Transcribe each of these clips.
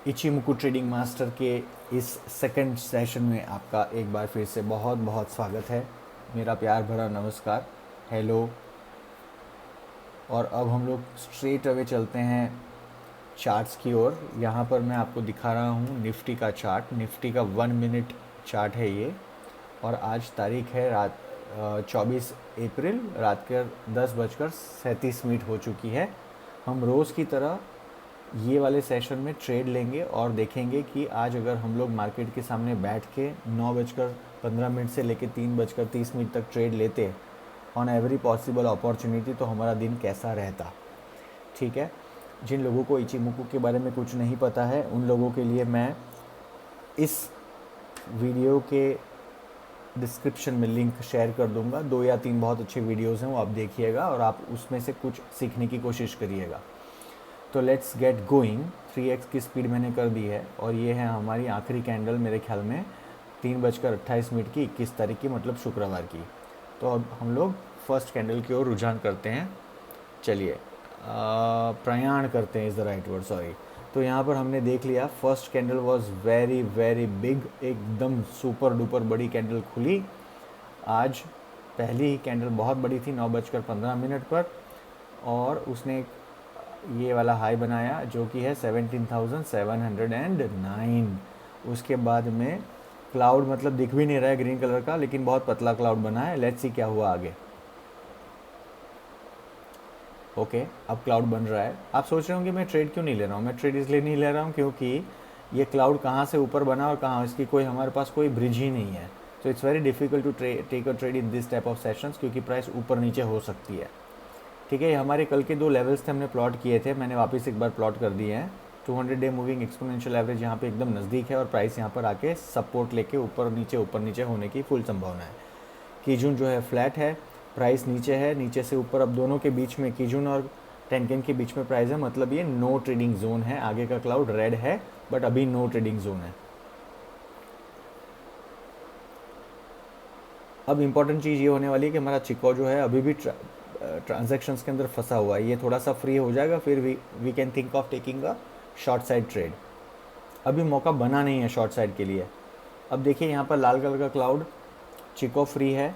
इचिमुकु trading master के इस second session में आपका एक बार फिर से बहुत बहुत स्वागत है। मेरा प्यार भरा नमस्कार, हेलो। और अब हम लोग स्ट्रेट अवे चलते हैं चार्ट्स की ओर। यहाँ पर मैं आपको दिखा रहा हूँ निफ्टी का चार्ट। निफ्टी का 1 मिनट चार्ट है ये, और आज तारीख है रात 24 अप्रैल, रात के 10:37 हो चुकी है। हम रोज़ की तरह ये वाले सेशन में ट्रेड लेंगे और देखेंगे कि आज अगर हम लोग मार्केट के सामने बैठ के 9:15 से लेकर 3:30 तक ट्रेड लेते ऑन एवरी पॉसिबल अपॉर्चुनिटी, तो हमारा दिन कैसा रहता। ठीक है, जिन लोगों को इचिमुकु के बारे में कुछ नहीं पता है उन लोगों के लिए मैं इस वीडियो के डिस्क्रिप्शन में लिंक शेयर कर दूंगा। 2 या 3 बहुत अच्छे वीडियोस हैं, वो आप देखिएगा और आप उसमें से कुछ सीखने की कोशिश करिएगा। तो लेट्स गेट गोइंग। 3x की स्पीड मैंने कर दी है और ये है हमारी आखिरी कैंडल, मेरे ख्याल में 3:28 की 21 तारीख की, मतलब शुक्रवार की। तो अब हम लोग फर्स्ट कैंडल की ओर रुझान करते हैं। चलिए, प्रयाण करते हैं, is the right word, sorry. तो यहाँ पर हमने देख लिया first candle was very very big, एकदम सुपर डुपर बड़ी कैंडल खुली। आज पहली ही कैंडल बहुत बड़ी थी 9:15 पर, और उसने ये वाला हाई बनाया जो कि है 17,709। उसके बाद में क्लाउड, मतलब दिख भी नहीं रहा है ग्रीन कलर का, लेकिन बहुत पतला क्लाउड बना है। लेट्स सी क्या हुआ आगे। ओके, अब क्लाउड बन रहा है। आप सोच रहे होंगे मैं ट्रेड क्यों नहीं ले रहा हूँ। मैं ट्रेड इसलिए नहीं ले रहा हूँ क्योंकि ये क्लाउड कहाँ से ऊपर बना और कहाँ, इसकी कोई हमारे पास कोई ब्रिज ही नहीं है। तो it's very difficult to take a trade in this type of sessions, क्योंकि प्राइस ऊपर नीचे हो सकती है। ठीक है, ये हमारे कल के 2 लेवल्स थे, हमने प्लॉट किए थे, मैंने वापस एक बार प्लॉट कर दिए हैं। 200 डे मूविंग एक्सपोनेंशियल एवरेज यहाँ पे एकदम नज़दीक है और प्राइस यहाँ पर आके सपोर्ट लेके ऊपर नीचे होने की फुल संभावना है। कीजून जो है फ्लैट है, प्राइस नीचे है, नीचे से ऊपर। अब दोनों के बीच में, कीजून और टेनकेन के बीच में प्राइस है, मतलब ये नो ट्रेडिंग जोन है। आगे का क्लाउड रेड है बट अभी नो ट्रेडिंग जोन है। अब इम्पॉर्टेंट चीज़ ये होने वाली है कि हमारा चिको जो है अभी भी ट्रांजैक्शंस के अंदर फंसा हुआ है। ये थोड़ा सा फ्री हो जाएगा, फिर we can think of taking a short side trade. अभी मौका बना नहीं है शॉर्ट साइड के लिए। अब देखिए यहाँ पर लाल कलर का क्लाउड, चिको फ्री है,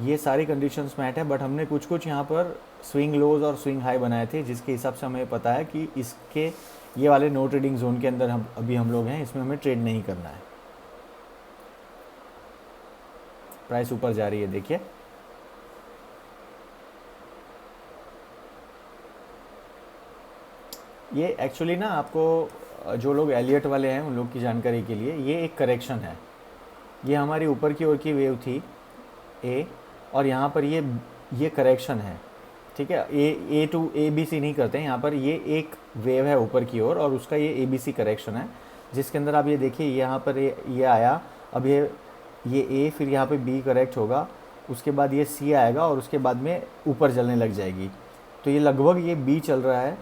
ये सारी कंडीशंस मैट है, बट हमने कुछ कुछ यहाँ पर स्विंग लोज और स्विंग हाई बनाए थे, जिसके हिसाब से हमें पता है कि इसके ये वाले नो ट्रेडिंग जोन के अंदर हम लोग हैं, इसमें हमें ट्रेड नहीं करना है। प्राइस ऊपर जा रही है, देखिए। ये एक्चुअली ना, आपको जो लोग एलियट वाले हैं उन लोग की जानकारी के लिए, ये एक करेक्शन है। ये हमारी ऊपर की ओर की वेव थी ए, और यहाँ पर ये करेक्शन है। ठीक है, ए टू ए बी सी नहीं करते हैं यहाँ पर, ये एक वेव है ऊपर की ओर और उसका ये ए बी सी करेक्शन है, जिसके अंदर आप ये देखिए यहाँ पर ये आया। अब ये ए, फिर यहाँ पे बी करेक्ट होगा, उसके बाद ये सी आएगा और उसके बाद में ऊपर चलने लग जाएगी। तो ये लगभग ये बी चल रहा है।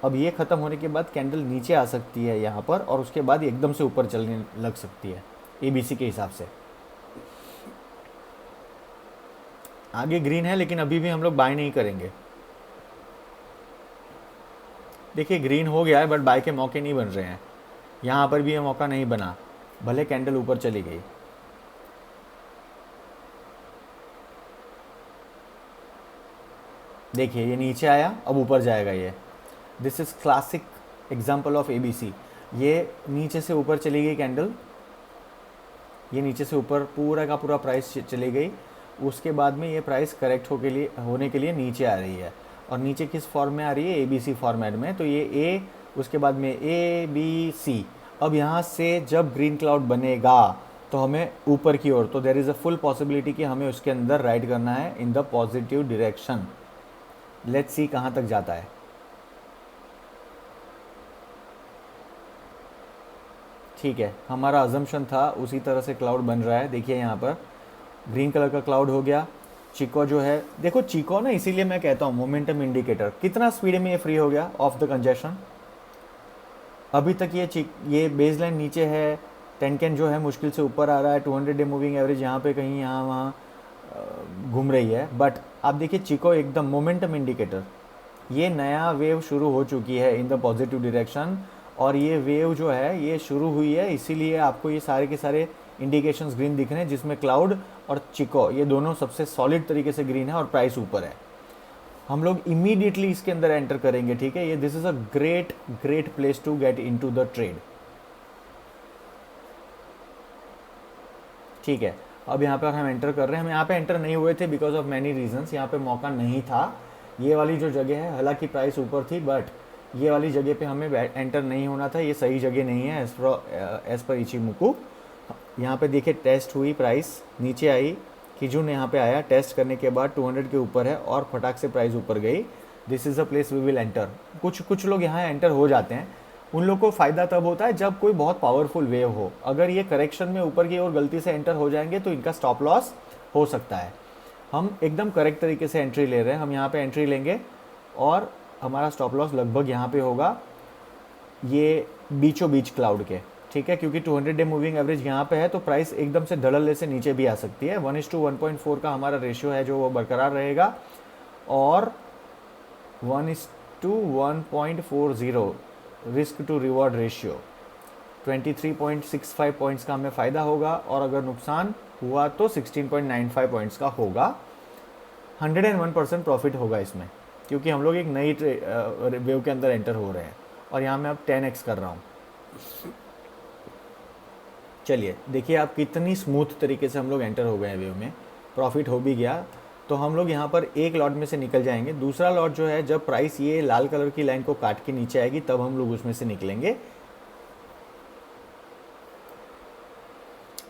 अब ये ख़त्म होने के बाद कैंडल नीचे आ सकती है यहाँ पर, और उसके बाद एकदम से ऊपर चलने लग सकती है ए बी सी के हिसाब से। आगे ग्रीन है, लेकिन अभी भी हम लोग बाय नहीं करेंगे। देखिए ग्रीन हो गया है बट बाय के मौके नहीं बन रहे हैं। यहाँ पर भी ये मौका नहीं बना, भले कैंडल ऊपर चली गई। देखिए ये नीचे आया, अब ऊपर जाएगा ये। This is classic example of ABC. ये नीचे से ऊपर चली गई कैंडल, ये नीचे से ऊपर पूरा का पूरा प्राइस चली गई। उसके बाद में ये प्राइस करेक्ट होने के लिए नीचे आ रही है, और नीचे किस फॉर्म में आ रही है, ए बी सी फॉर्मेट में। तो ये ए, उसके बाद में ए बी सी। अब यहाँ से जब ग्रीन क्लाउड बनेगा तो हमें ऊपर की ओर, तो there is a full possibility कि हमें उसके अंदर राइड करना है in the positive direction. Let's see कहाँ तक जाता है। ठीक है, हमारा अजम्पशन था, उसी तरह से क्लाउड बन रहा है। देखिए यहाँ पर ग्रीन कलर का क्लाउड हो गया। चिको जो है, देखो चिको ना, इसीलिए मैं कहता हूँ मोमेंटम इंडिकेटर। कितना स्पीड में ये फ्री हो गया ऑफ द कंजेशन। अभी तक ये बेस लाइन नीचे है, टेनकेन जो है मुश्किल से ऊपर आ रहा है, 200 डे मूविंग एवरेज यहाँ पे कहीं यहाँ वहाँ घूम रही है। बट आप देखिए चिको एकदम मोमेंटम इंडिकेटर, ये नया वेव शुरू हो चुकी है इन द पॉजिटिव डायरेक्शन। और ये वेव जो है ये शुरू हुई है, इसीलिए आपको ये सारे के सारे इंडिकेशंस ग्रीन दिख रहे हैं, जिसमें क्लाउड और चिको ये दोनों सबसे सॉलिड तरीके से ग्रीन है और प्राइस ऊपर है। हम लोग इमीडिएटली इसके अंदर एंटर करेंगे, ठीक है। ये this is a great great place to get into the trade, ठीक है। अब यहाँ पर हम एंटर कर रहे हैं। हम यहाँ पे एंटर नहीं हुए थे बिकॉज ऑफ मैनी रीजंस, यहाँ पे मौका नहीं था। ये वाली जो जगह है, हालांकि प्राइस ऊपर थी, बट ये वाली जगह पे हमें एंटर नहीं होना था। ये सही जगह नहीं है एज पर इचिमुकु। यहाँ पे देखिए टेस्ट हुई, प्राइस नीचे आई, किजुन यहाँ पे आया, टेस्ट करने के बाद 200 के ऊपर है और फटाक से प्राइस ऊपर गई। This is a place we will enter. कुछ लोग यहाँ एंटर हो जाते हैं, उन लोग को फ़ायदा तब होता है जब कोई बहुत पावरफुल वेव हो। अगर ये करेक्शन में ऊपर की ओर गलती से एंटर हो जाएंगे तो इनका स्टॉप लॉस हो सकता है। हम एकदम करेक्ट तरीके से एंट्री ले रहे हैं। हम यहाँ पे एंट्री लेंगे और हमारा स्टॉप लॉस लगभग यहाँ पे होगा, ये बीचों बीच क्लाउड के, ठीक है। क्योंकि 200 डे मूविंग एवरेज यहाँ पे है तो प्राइस एकदम से धड़ल्ले से नीचे भी आ सकती है। 1:1.4 का हमारा रेशियो है जो वो बरकरार रहेगा, और 1:1.40 risk to reward ratio, 23.65 points का हमें फ़ायदा होगा, और अगर नुकसान हुआ तो 16.95 पॉइंट्स का होगा। 101% प्रॉफिट होगा इसमें, क्योंकि हम लोग एक नई वेव के अंदर एंटर हो रहे हैं। और यहाँ मैं अब 10x कर रहा हूँ। चलिए देखिए आप कितनी स्मूथ तरीके से हम लोग एंटर हो गए हैं वेव में, प्रॉफिट हो भी गया। तो हम लोग यहाँ पर एक लॉट में से निकल जाएंगे। दूसरा लॉट जो है, जब प्राइस ये लाल कलर की लाइन को काट के नीचे आएगी तब हम लोग उसमें से निकलेंगे।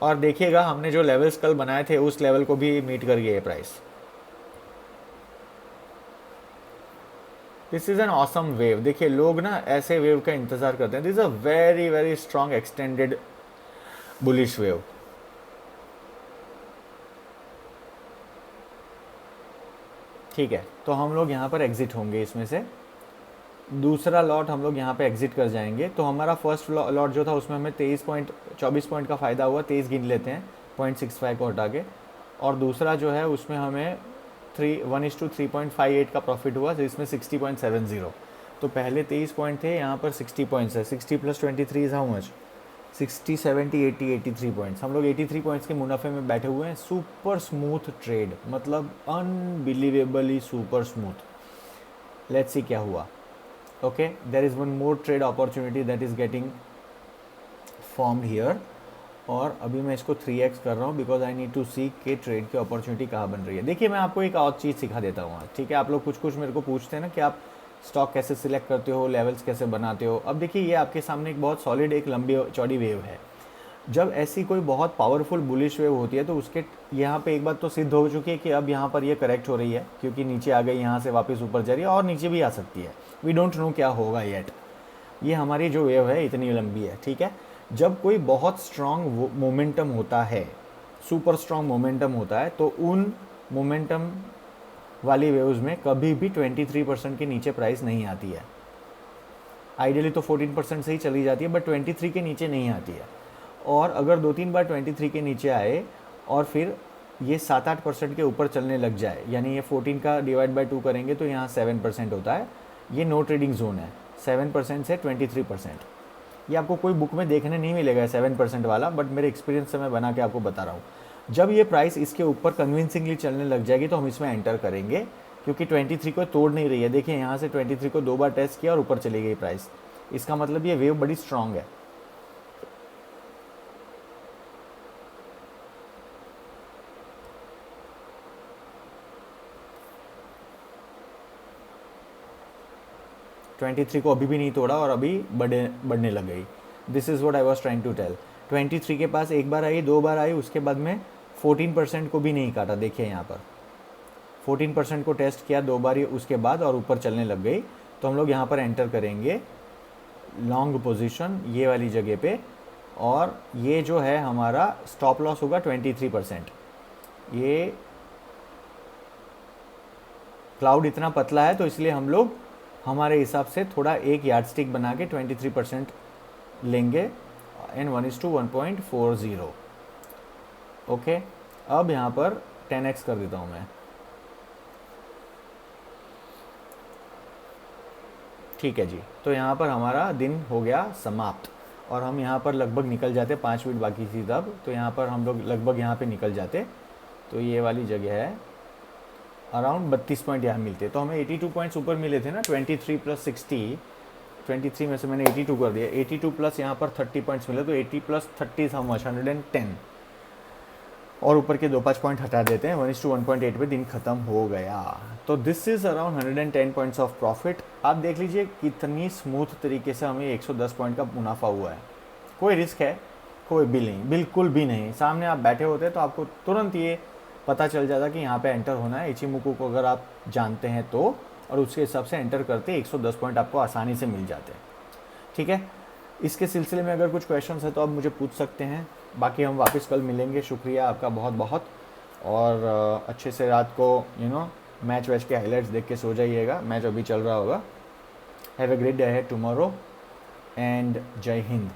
और देखिएगा हमने जो लेवल्स कल बनाए थे उस लेवल को भी मीट कर गया है price. This is an awesome wave. देखिए लोग ना ऐसे वेव का इंतजार करते हैं। This is a very very strong extended bullish wave. ठीक है, तो हम लोग यहाँ पर एग्जिट होंगे इसमें से। दूसरा लॉट हम लोग यहाँ पे एग्जिट कर जाएंगे। तो हमारा फर्स्ट लॉट जो था उसमें हमें 24 पॉइंट का फ़ायदा हुआ, 23 गिन लेते हैं 0.65 को हटा के। और दूसरा जो है उसमें हमें 1:3.58 का प्रॉफिट हुआ, जिसमें 60.70। तो पहले 23 पॉइंट थे, यहाँ पर 60 पॉइंट्स है। 60 + 23 इज हाउ मच? 60, 70, 80, 83 पॉइंट्स। हम लोग 83 पॉइंट्स के मुनाफे में बैठे हुए हैं। सुपर स्मूथ ट्रेड, मतलब unbelievably super smooth. Let's see क्या हुआ। Okay, there is one more trade opportunity that is getting formed here. और अभी मैं इसको 3x कर रहा हूँ because I need to see के ट्रेड की अपॉर्चुनिटी कहाँ बन रही है। देखिए मैं आपको एक और चीज़ सिखा देता हूँ आज, ठीक है। आप लोग कुछ मेरे को पूछते हैं ना कि आप स्टॉक कैसे सिलेक्ट करते हो, लेवल्स कैसे बनाते हो। अब देखिए ये आपके सामने एक बहुत सॉलिड एक लंबी चौड़ी वेव है। जब ऐसी कोई बहुत पावरफुल बुलिश वेव होती है तो उसके यहाँ पे एक बात तो सिद्ध हो चुकी है कि अब यहाँ पर ये करेक्ट हो रही है, क्योंकि नीचे आ गई, यहाँ से वापस ऊपर जा रही है और नीचे भी आ सकती है। वी डोंट नो क्या होगा येट। ये हमारी जो वेव है इतनी लंबी है, ठीक है। जब कोई बहुत स्ट्रॉन्ग मोमेंटम होता है, सुपर स्ट्रॉन्ग मोमेंटम होता है, तो उन मोमेंटम वाली वेव्स में कभी भी 23% के नीचे प्राइस नहीं आती है। आइडियली तो 14% से ही चली जाती है, बट 23 के नीचे नहीं आती है। और अगर 2-3 बार 23 के नीचे आए और फिर ये 7-8% के ऊपर चलने लग जाए, यानी ये 14 का /2 करेंगे तो यहाँ 7% होता है। ये नो ट्रेडिंग जोन है। 7% से 23%, ये आपको कोई बुक में देखने नहीं मिलेगा 7% वाला, बट मेरे एक्सपीरियंस से मैं बना के आपको बता रहा हूँ। जब ये प्राइस इसके ऊपर कन्विंसिंगली चलने लग जाएगी तो हम इसमें एंटर करेंगे, क्योंकि 23 को तोड़ नहीं रही है। देखिए यहाँ से 23 को 2 बार टेस्ट किया और ऊपर चली गई प्राइस। इसका मतलब ये वेव बड़ी स्ट्रांग है। ट्वेंटी थ्री को अभी भी नहीं तोड़ा और अभी बढ़ने लग गई। This is what I was trying to tell. 23 के पास एक बार आई, 2 बार आई, उसके बाद में 14% को भी नहीं काटा। देखिए यहाँ पर 14% को टेस्ट किया 2 बार उसके बाद और ऊपर चलने लग गई। तो हम लोग यहाँ पर एंटर करेंगे लॉन्ग पोजीशन ये वाली जगह पे, और ये जो है हमारा स्टॉप लॉस होगा 23%। ये क्लाउड इतना पतला है तो इसलिए हम लोग हमारे हिसाब से थोड़ा एक यार्डस्टिक बना के 23% लेंगे एंड 1:1.40। ओके, अब यहाँ पर 10x कर देता हूँ मैं, ठीक है जी, तो यहाँ पर हमारा दिन हो गया समाप्त और हम यहाँ पर लगभग निकल जाते, 5 मिनट बाकी थी तब, तो यहाँ पर हम लोग लगभग यहाँ पे निकल जाते। तो ये वाली जगह है, अराउंड 32 पॉइंट यहाँ मिलते। तो हमें 82 पॉइंट्स ऊपर मिले थे ना, 23 प्लस 60, 23 में से मैंने 82 कर दिया, 82 प्लस यहाँ पर 30 पॉइंट्स मिले, तो 80 प्लस 30 था मच 110, और ऊपर के 2-5 पॉइंट हटा देते हैं, 1:1.8 पे दिन खत्म हो गया। तो this is around 110 points of profit. आप देख लीजिए कितनी स्मूथ तरीके से हमें 110 पॉइंट का मुनाफा हुआ है। कोई रिस्क है कोई भी नहीं, बिल्कुल भी नहीं। सामने आप बैठे होते तो आपको तुरंत ये पता चल जाता कि यहाँ पे एंटर होना है। इचिमुकु को अगर आप जानते हैं तो, और उसके हिसाब से एंटर करते 110 पॉइंट आपको आसानी से मिल जाते हैं। ठीक है, इसके सिलसिले में अगर कुछ क्वेश्चंस है तो आप मुझे पूछ सकते हैं। बाकी हम वापस कल मिलेंगे। शुक्रिया आपका बहुत बहुत, और अच्छे से रात को मैच वैच के हाइलाइट्स देख के सो जाइएगा। मैच अभी चल रहा होगा। Have a great day ahead tomorrow and जय हिंद।